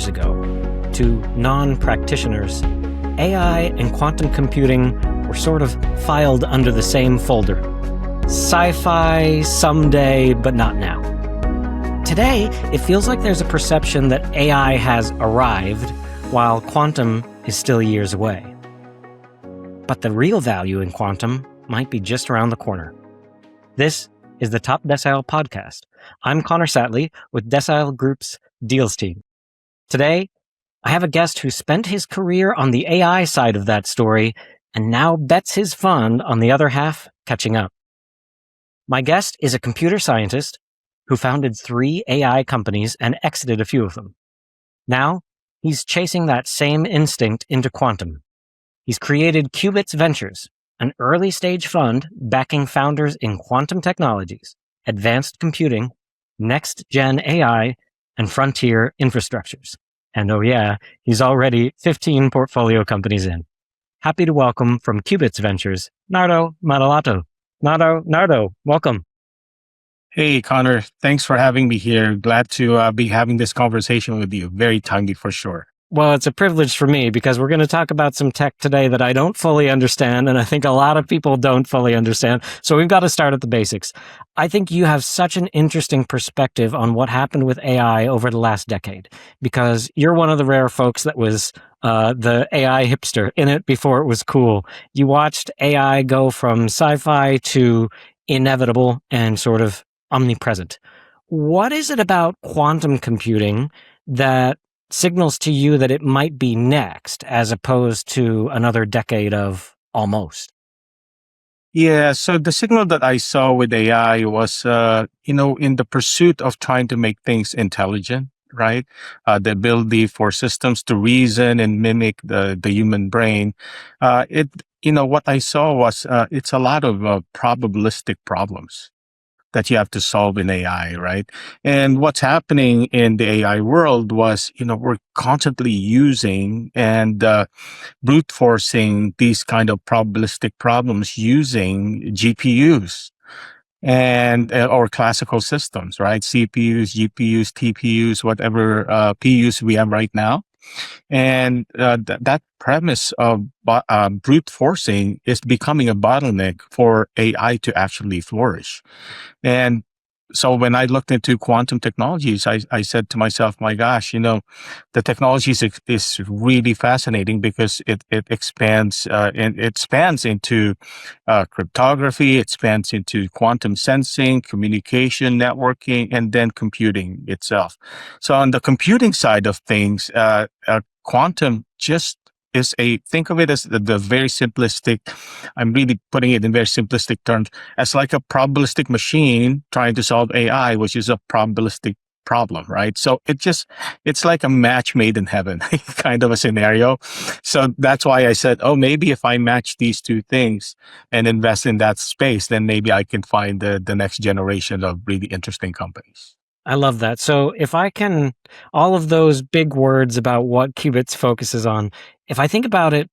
years ago, to non-practitioners, AI and quantum computing were sort of filed under the same folder. Sci-fi someday, but not now. Today, it feels like there's a perception that AI has arrived, while quantum is still years away. But the real value in quantum might be just around the corner. This is the Top Decile Podcast. I'm Connor Sattely with Decile Group's Deals team. Today, I have a guest who spent his career on the AI side of that story and now bets his fund on the other half catching up. My guest is a computer scientist who founded 3 AI companies and exited a few of them. Now, he's chasing that same instinct into quantum. He's created Qubits Ventures, an early-stage fund backing founders in quantum technologies, advanced computing, next-gen AI, and frontier infrastructures. And oh yeah, he's already 15 portfolio companies in. Happy to welcome from Qubits Ventures, Nardo Manaloto. Nardo, welcome. Hey, Connor. Thanks for having me here. Glad to be having this conversation with you. Very timely for sure. Well, it's a privilege for me because we're going to talk about some tech today that I don't fully understand, and I think a lot of people don't fully understand. So we've got to start at the basics. I think you have such an interesting perspective on what happened with AI over the last decade, because you're one of the rare folks that was the AI hipster in it before it was cool. You watched AI go from sci-fi to inevitable and sort of omnipresent. What is it about quantum computing that signals to you that it might be next as opposed to another decade of almost? Yeah, so the signal that I saw with AI was, in the pursuit of trying to make things intelligent, right? The ability for systems to reason and mimic the human brain. What I saw was it's a lot of probabilistic problems that you have to solve in AI, right? And what's happening in the AI world was, we're constantly using and brute forcing these kind of probabilistic problems using GPUs and or classical systems, right? CPUs, GPUs, TPUs, whatever PUs we have right now. And that premise of brute forcing is becoming a bottleneck for AI to actually flourish. And so when I looked into quantum technologies, I said to myself, my gosh, the technology is really fascinating because it expands and it spans into cryptography, it spans into quantum sensing, communication, networking, and then computing itself. So on the computing side of things, quantum just think of it as the very simplistic, I'm really putting it in very simplistic terms, as like a probabilistic machine trying to solve AI, which is a probabilistic problem, right? So it's like a match made in heaven kind of a scenario. So that's why I said, maybe if I match these two things and invest in that space, then maybe I can find the next generation of really interesting companies. I love that. So if I can, all of those big words about what Qubits focuses on, if I think about it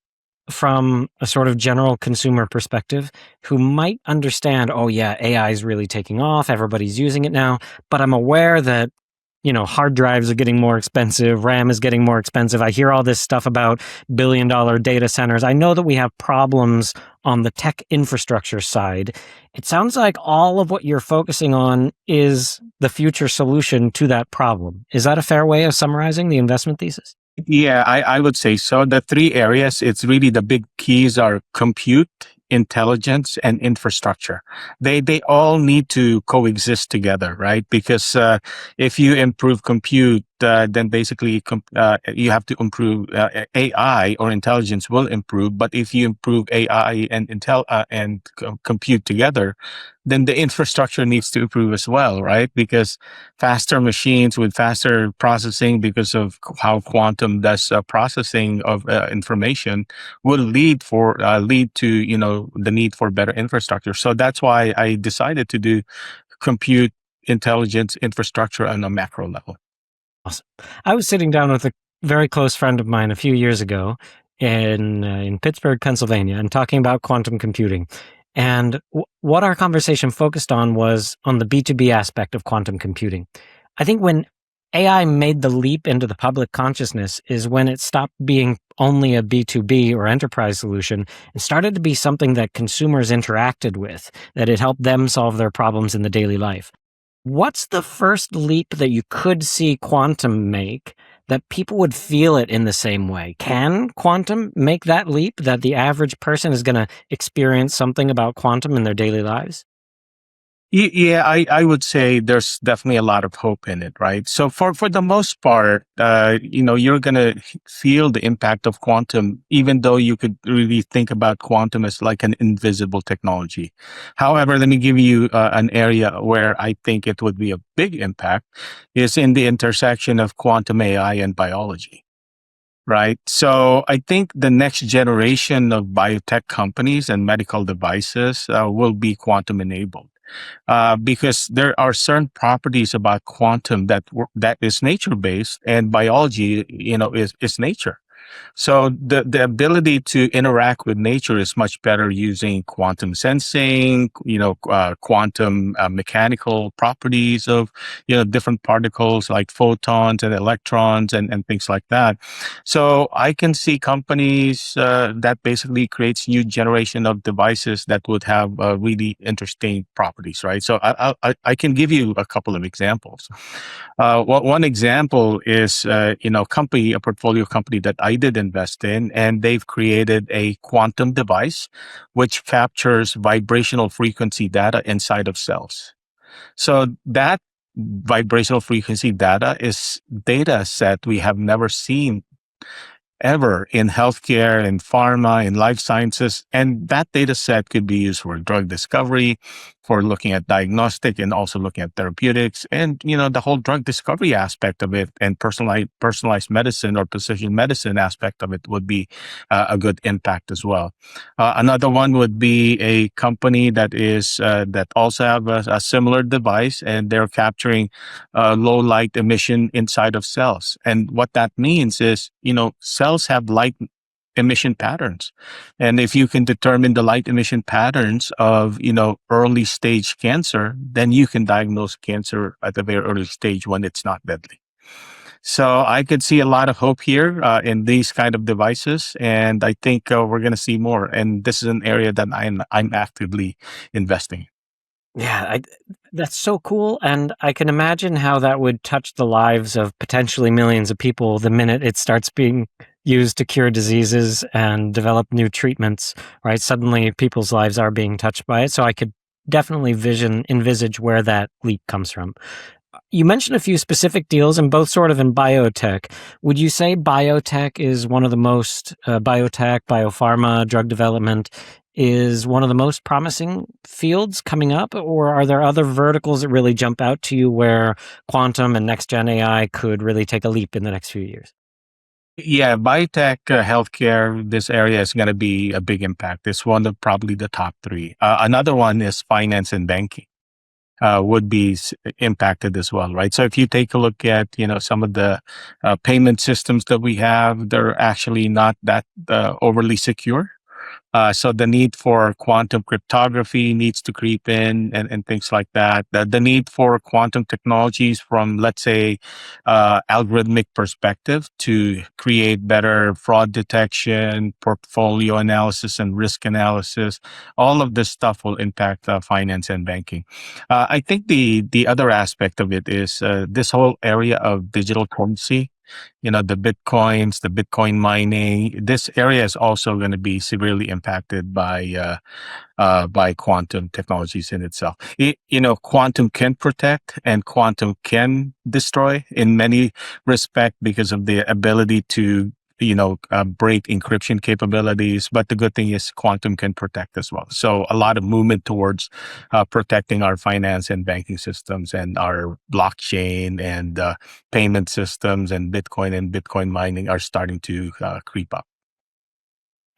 from a sort of general consumer perspective who might understand, AI is really taking off, everybody's using it now, but I'm aware that hard drives are getting more expensive, RAM is getting more expensive. I hear all this stuff about billion-dollar data centers. I know that we have problems on the tech infrastructure side. It sounds like all of what you're focusing on is the future solution to that problem. Is that a fair way of summarizing the investment thesis? Yeah, I would say so. The 3 areas, it's really the big keys are compute, intelligence, and infrastructure. They all need to coexist together, right? Because if you improve compute, then basically you have to improve AI or intelligence will improve. But if you improve AI and compute together, then the infrastructure needs to improve as well, right? Because faster machines with faster processing, because of how quantum does processing of information, will lead to the need for better infrastructure. So that's why I decided to do compute, intelligence, infrastructure on a macro level. Awesome. I was sitting down with a very close friend of mine a few years ago in Pittsburgh, Pennsylvania, and talking about quantum computing. And what our conversation focused on was on the B2B aspect of quantum computing. I think when AI made the leap into the public consciousness is when it stopped being only a B2B or enterprise solution and started to be something that consumers interacted with, that it helped them solve their problems in the daily life. What's the first leap that you could see quantum make that people would feel it in the same way? Can quantum make that leap that the average person is going to experience something about quantum in their daily lives? Yeah, I would say there's definitely a lot of hope in it, right? So for the most part, you're gonna feel the impact of quantum, even though you could really think about quantum as like an invisible technology. However, let me give you an area where I think it would be a big impact is in the intersection of quantum AI and biology. Right. So I think the next generation of biotech companies and medical devices will be quantum enabled because there are certain properties about quantum that is nature based, and biology, is nature. So the ability to interact with nature is much better using quantum sensing, quantum mechanical properties of, different particles like photons and electrons and things like that. So I can see companies that basically creates new generation of devices that would have really interesting properties, right? So I can give you a couple of examples. One example is, a portfolio company that I did invest in, and they've created a quantum device which captures vibrational frequency data inside of cells. So that vibrational frequency data is data set we have never seen ever in healthcare, in pharma, in life sciences. And that data set could be used for drug discovery, for looking at diagnostic and also looking at therapeutics and, the whole drug discovery aspect of it and personalized medicine or precision medicine aspect of it would be a good impact as well. Another one would be a company that also have a similar device, and they're capturing low light emission inside of cells. And what that means is, cells have light emission patterns. And if you can determine the light emission patterns of, early stage cancer, then you can diagnose cancer at a very early stage when it's not deadly. So I could see a lot of hope here in these kind of devices, and I think we're going to see more. And this is an area that I'm actively investing. Yeah, that's so cool. And I can imagine how that would touch the lives of potentially millions of people the minute it starts being used to cure diseases and develop new treatments, right? Suddenly people's lives are being touched by it. So I could definitely envisage where that leap comes from. You mentioned a few specific deals and both sort of in biotech. Would you say biotech is one of the most, biopharma, drug development is one of the most promising fields coming up? Or are there other verticals that really jump out to you where quantum and next gen AI could really take a leap in the next few years? Yeah, biotech, healthcare, this area is going to be a big impact. It's one of probably the top three. Another one is finance and banking. Would be impacted as well, right? So if you take a look at, some of the payment systems that we have, they're actually not that overly secure. So the need for quantum cryptography needs to creep in and things like that. The need for quantum technologies from, let's say, algorithmic perspective to create better fraud detection, portfolio analysis, and risk analysis. All of this stuff will impact finance and banking. I think the other aspect of it is this whole area of digital currency, the bitcoins, the Bitcoin mining. This area is also going to be severely impacted by quantum technologies in itself. Quantum can protect and quantum can destroy in many respects because of the ability to break encryption capabilities. But the good thing is quantum can protect as well. So a lot of movement towards protecting our finance and banking systems and our blockchain and payment systems and Bitcoin mining are starting to creep up.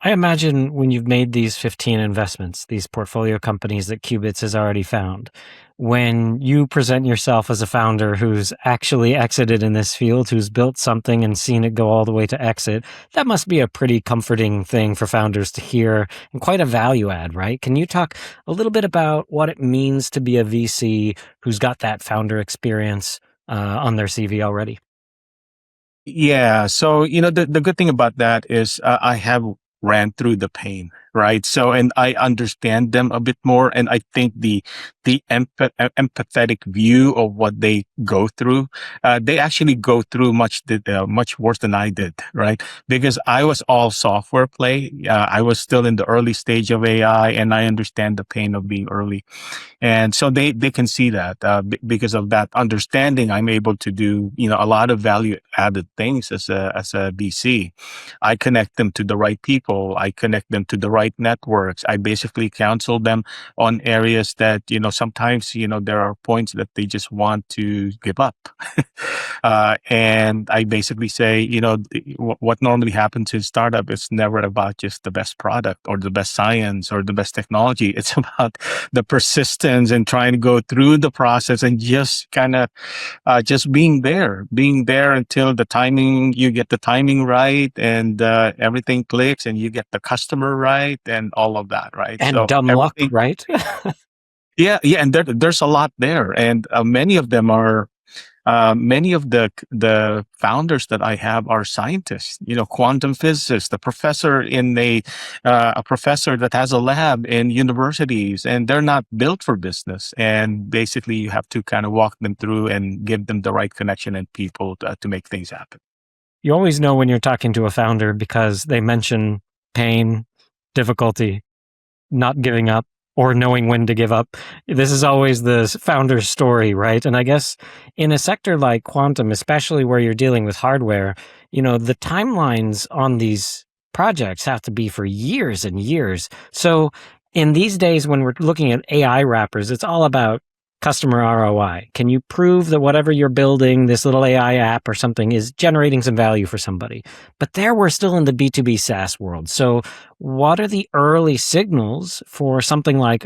I imagine when you've made these 15 investments, these portfolio companies that Qubits has already found, when you present yourself as a founder who's actually exited in this field, who's built something and seen it go all the way to exit, that must be a pretty comforting thing for founders to hear and quite a value add, right? Can you talk a little bit about what it means to be a VC who's got that founder experience? on their CV already. Yeah. So, the good thing about that is I have ran through the pain, right? So, and I understand them a bit more. And I think the empathetic view of what they go through, they actually go through much worse than I did, right? Because I was all software play. I was still in the early stage of AI, and I understand the pain of being early. And so they can see that because of that understanding, I'm able to do a lot of value added things as a BC. I connect them to the right people. I connect them to the right networks. I basically counsel them on areas that sometimes there are points that they just want to give up. And I basically say what normally happens in startup is never about just the best product or the best science or the best technology. It's about the persistence and trying to go through the process and just kind of just being there until you get the timing right, and everything clicks and you get the customer right and all of that, right? And So dumb luck, everything, right? yeah, yeah, and there's a lot there, and many of them are. Many of the founders that I have are scientists, quantum physicists, a professor that has a lab in universities, and they're not built for business. And basically, you have to kind of walk them through and give them the right connection and people to make things happen. You always know when you're talking to a founder because they mention pain, difficulty, not giving up, or knowing when to give up. This is always the founder's story, right? And I guess in a sector like quantum, especially where you're dealing with hardware, the timelines on these projects have to be for years and years. So in these days, when we're looking at AI wrappers, it's all about customer ROI. Can you prove that whatever you're building, this little AI app or something, is generating some value for somebody? But there we're still in the B2B SaaS world. So what are the early signals for something like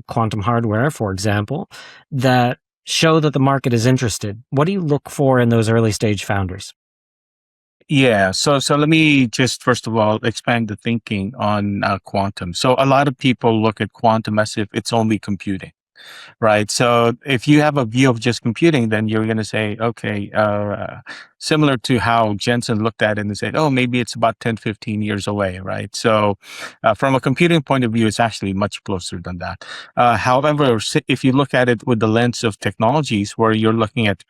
quantum hardware, for example, that show that the market is interested? What do you look for in those early stage founders? Yeah, so let me just first of all expand the thinking on quantum. So a lot of people look at quantum as if it's only computing. Right. So if you have a view of just computing, then you're going to say, okay, similar to how Jensen looked at it and said, oh, maybe it's about 10, 15 years away. Right. So from a computing point of view, it's actually much closer than that. However, if you look at it with the lens of technologies where you're looking at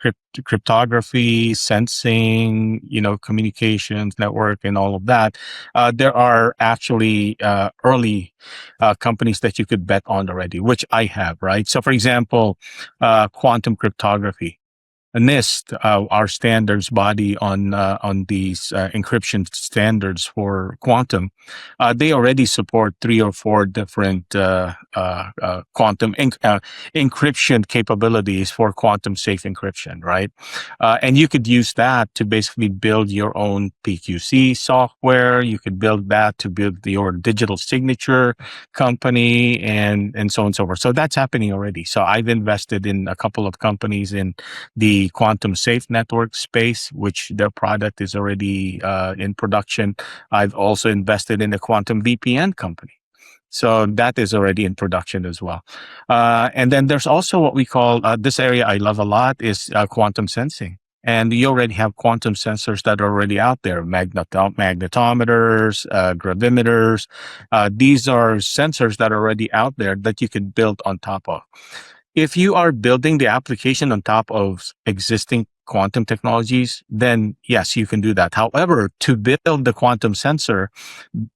cryptography, sensing, communications, network, and all of that, there are actually early companies that you could bet on already, which I have, right? So, for example, quantum cryptography. NIST, our standards body on these encryption standards for quantum, they already support 3 or 4 different quantum encryption capabilities for quantum safe encryption, right? And you could use that to basically build your own PQC software. You could build that to build your digital signature company, and so on and so forth. So that's happening already. So I've invested in a couple of companies in the quantum safe network space, which their product is already in production. I've also invested in a quantum VPN company. So that is already in production as well. And then there's also what we call, this area I love a lot, is quantum sensing. And you already have quantum sensors that are already out there, magnetometers, gravimeters. These are sensors that are already out there that you can build on top of. If you are building the application on top of existing quantum technologies, then yes, you can do that. However, to build the quantum sensor,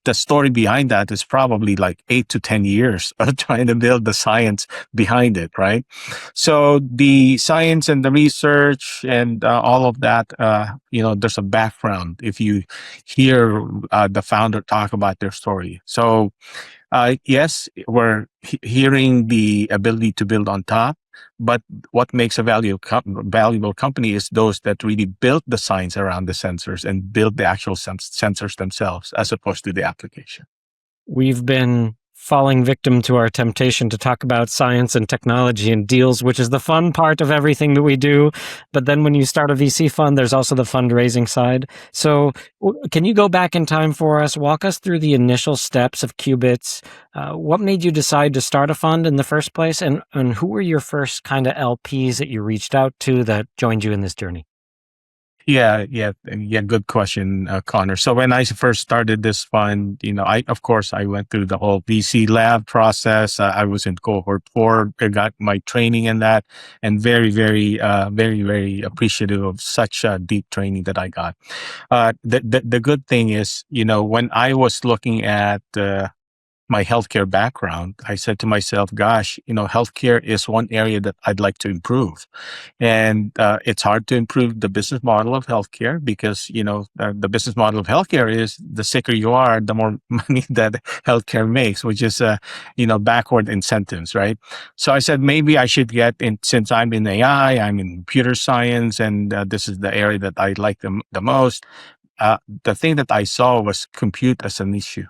the story behind that is probably like 8 to 10 years of trying to build the science behind it, right? So the science and the research and all of that, there's a background if you hear the founder talk about their story. So yes, we're hearing the ability to build on top, but what makes a valuable company is those that really build the science around the sensors and build the actual sensors themselves, as opposed to the application. We've been falling victim to our temptation to talk about science and technology and deals, which is the fun part of everything that we do. But then when you start a VC fund, there's also the fundraising side. So can you go back in time for us? Walk us through the initial steps of Qubits. What made you decide to start a fund in the first place? And who were your first kind of LPs that you reached out to that joined you in this journey? Yeah. Good question, Connor. So when I first started this fund, of course, I went through the whole VC lab process. I was in cohort 4. I got my training in that, and very appreciative of such deep training that I got. The good thing is, when I was looking at my healthcare background, I said to myself, gosh, healthcare is one area that I'd like to improve. And it's hard to improve the business model of healthcare because, the business model of healthcare is the sicker you are, the more money that healthcare makes, which is, backward incentives, right? So I said, maybe I should get in, since I'm in AI, I'm in computer science, and this is the area that I like the most. The thing that I saw was compute as an issue.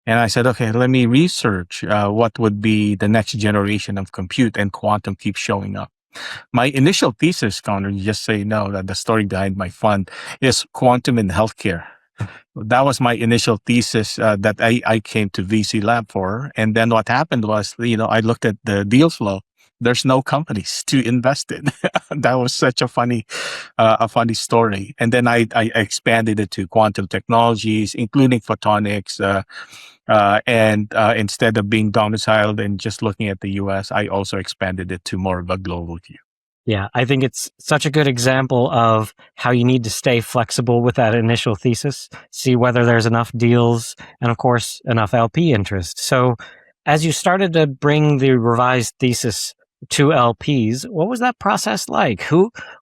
And I said, okay, let me research what would be the next generation of compute, and quantum keeps showing up. My initial thesis, Connor, just so you know, that the story behind my fund is quantum in healthcare. That was my initial thesis that I came to VC Lab for. And then what happened was, I looked at the deal flow. There's no companies to invest in. That was such a funny story. And then I expanded it to quantum technologies, including photonics. And instead of being domiciled and just looking at the US, I also expanded it to more of a global view. Yeah, I think it's such a good example of how you need to stay flexible with that initial thesis, see whether there's enough deals, and of course, enough LP interest. So, as you started to bring the revised thesis to LPs, what was that process like?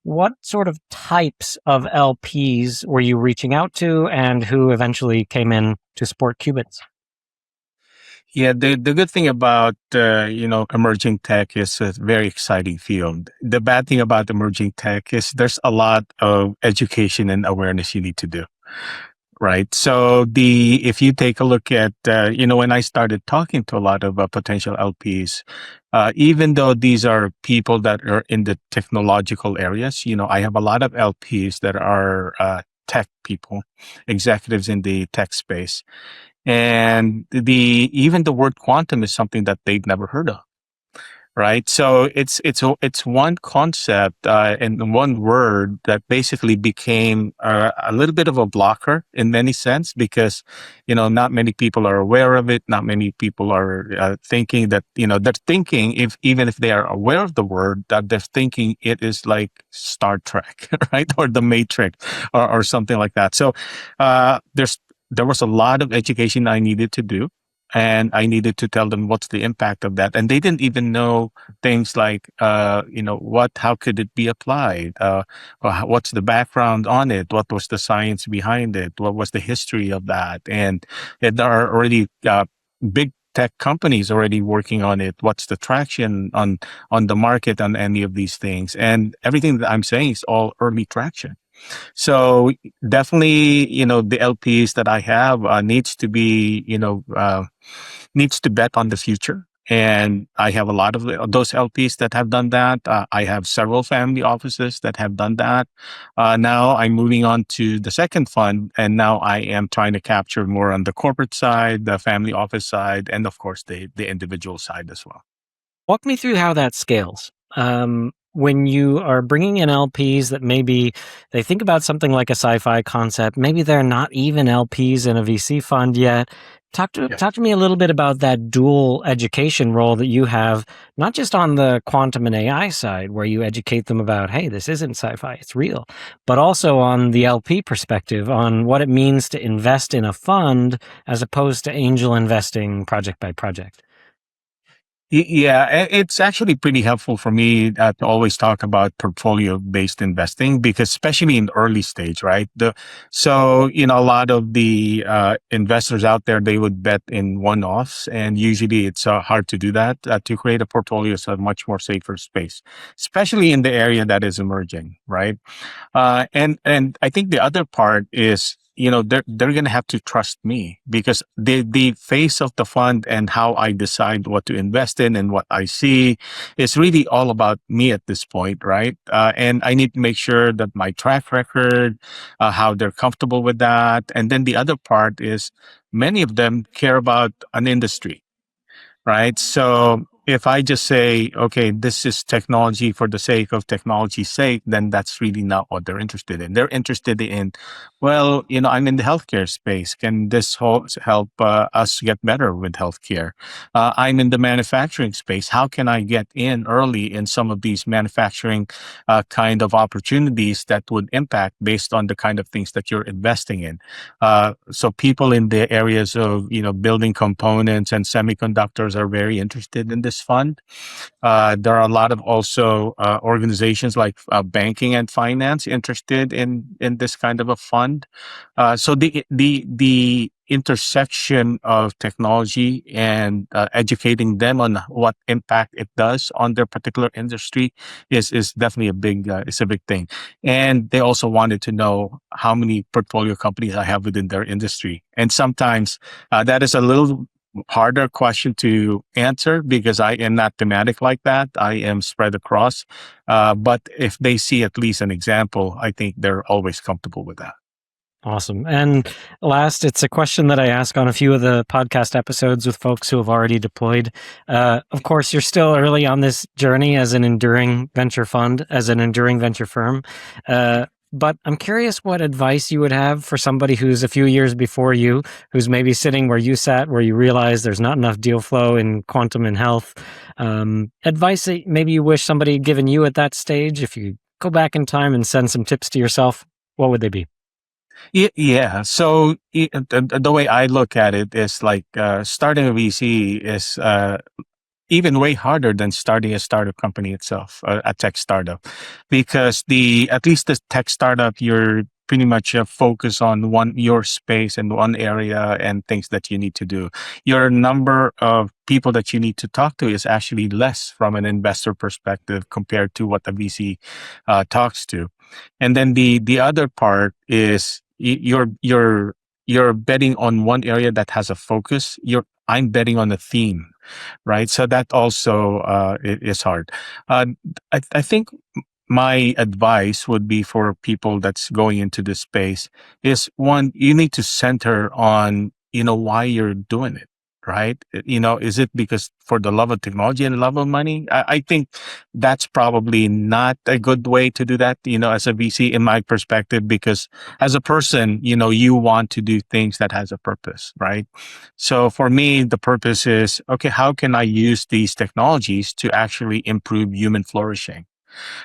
What sort of types of LPs were you reaching out to, and who eventually came in to support Qubits? Yeah, the good thing about emerging tech is a very exciting field. The bad thing about emerging tech is there's a lot of education and awareness you need to do, right? So if you take a look at when I started talking to a lot of potential LPs, even though these are people that are in the technological areas, I have a lot of LPs that are tech people, executives in the tech space. And even the word quantum is something that they've never heard of, right? So it's one concept and one word that basically became a little bit of a blocker in many sense because not many people are aware of it. Not many people are thinking that they're thinking even if they are aware of the word that they're thinking it is like Star Trek, right, or the Matrix or something like that. So there was a lot of education I needed to do, and I needed to tell them what's the impact of that. And they didn't even know things like, how could it be applied? What's the background on it? What was the science behind it? What was the history of that? And there are already big tech companies already working on it. What's the traction on the market on any of these things? And everything that I'm saying is all early traction. So definitely, the LPs that I have needs to be, needs to bet on the future. And I have a lot of those LPs that have done that. I have several family offices that have done that. Now I'm moving on to the second fund, and now I am trying to capture more on the corporate side, the family office side, and of course the individual side as well. Walk me through how that scales. When you are bringing in LPs that maybe they think about something like a sci-fi concept, maybe they're not even LPs in a VC fund yet. Talk to me a little bit about that dual education role that you have, not just on the quantum and AI side, where you educate them about, hey, this isn't sci-fi, it's real, but also on the LP perspective, on what it means to invest in a fund as opposed to angel investing project by project. Yeah, it's actually pretty helpful for me to always talk about portfolio-based investing because especially in the early stage, right? So, a lot of the investors out there, they would bet in one-offs, and usually it's hard to do that. To create a portfolio is a much more safer space, especially in the area that is emerging, right? And I think the other part is they're going to have to trust me, because the face of the fund and how I decide what to invest in and what I see is really all about me at this point, right? And I need to make sure that my track record, how they're comfortable with that. And then the other part is many of them care about an industry, right? So if I just say, okay, this is technology for the sake of technology's sake, then that's really not what they're interested in. They're interested in, well, I'm in the healthcare space. Can this help us get better with healthcare? I'm in the manufacturing space. How can I get in early in some of these manufacturing kind of opportunities that would impact based on the kind of things that you're investing in? So people in the areas of, building components and semiconductors are very interested in this fund. There are a lot of also organizations like banking and finance interested in this kind of a fund. So the intersection of technology and educating them on what impact it does on their particular industry is definitely it's a big thing. And they also wanted to know how many portfolio companies I have within their industry. And sometimes that is a little harder question to answer, because I am not thematic like that. I am spread across. But if they see at least an example, I think they're always comfortable with that. Awesome. And last, it's a question that I ask on a few of the podcast episodes with folks who have already deployed. Of course, you're still early on this journey as an enduring venture fund, as an enduring venture firm. But I'm curious what advice you would have for somebody who's a few years before you, who's maybe sitting where you sat, where you realize there's not enough deal flow in quantum and health. Advice that maybe you wish somebody had given you at that stage. If you go back in time and send some tips to yourself, what would they be? Yeah. So the way I look at it is like starting a VC is even way harder than starting a startup company itself, a tech startup, because at least the tech startup, you're pretty much focus on your space and one area and things that you need to do. Your number of people that you need to talk to is actually less from an investor perspective compared to what a VC talks to. And then the other part is you're betting on one area that has a focus. I'm betting on a theme, right? So that also is hard. I think my advice would be for people that's going into this space is, one, you need to center on, why you're doing it, right? Is it because for the love of technology and the love of money? I think that's probably not a good way to do that, as a VC, in my perspective, because as a person, you want to do things that has a purpose, right? So for me, the purpose is, okay, how can I use these technologies to actually improve human flourishing?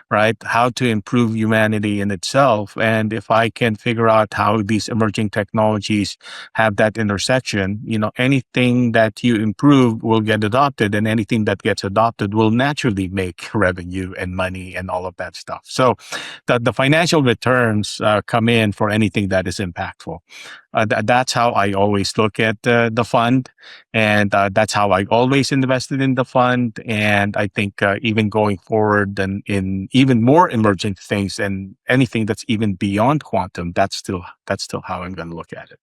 Right? How to improve humanity in itself. And if I can figure out how these emerging technologies have that intersection, anything that you improve will get adopted, and anything that gets adopted will naturally make revenue and money and all of that stuff. So the financial returns come in for anything that is impactful. That's how I always look at the fund, and that's how I always invested in the fund. And I think even going forward, and in even more emerging things and anything that's even beyond quantum, that's still how I'm going to look at it.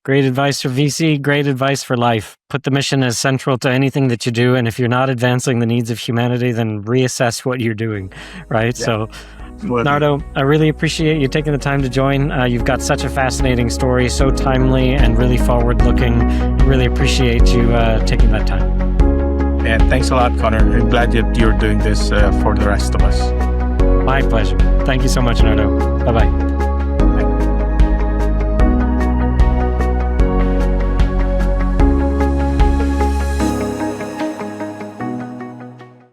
Great advice for VC, great advice for life. Put the mission as central to anything that you do. And if you're not advancing the needs of humanity, then reassess what you're doing, right? Yeah. So, Nardo, I really appreciate you taking the time to join. You've got such a fascinating story, so timely and really forward-looking. Really appreciate you taking that time. And thanks a lot, Connor. I'm glad that you're doing this for the rest of us. My pleasure. Thank you so much, Nardo. Bye-bye.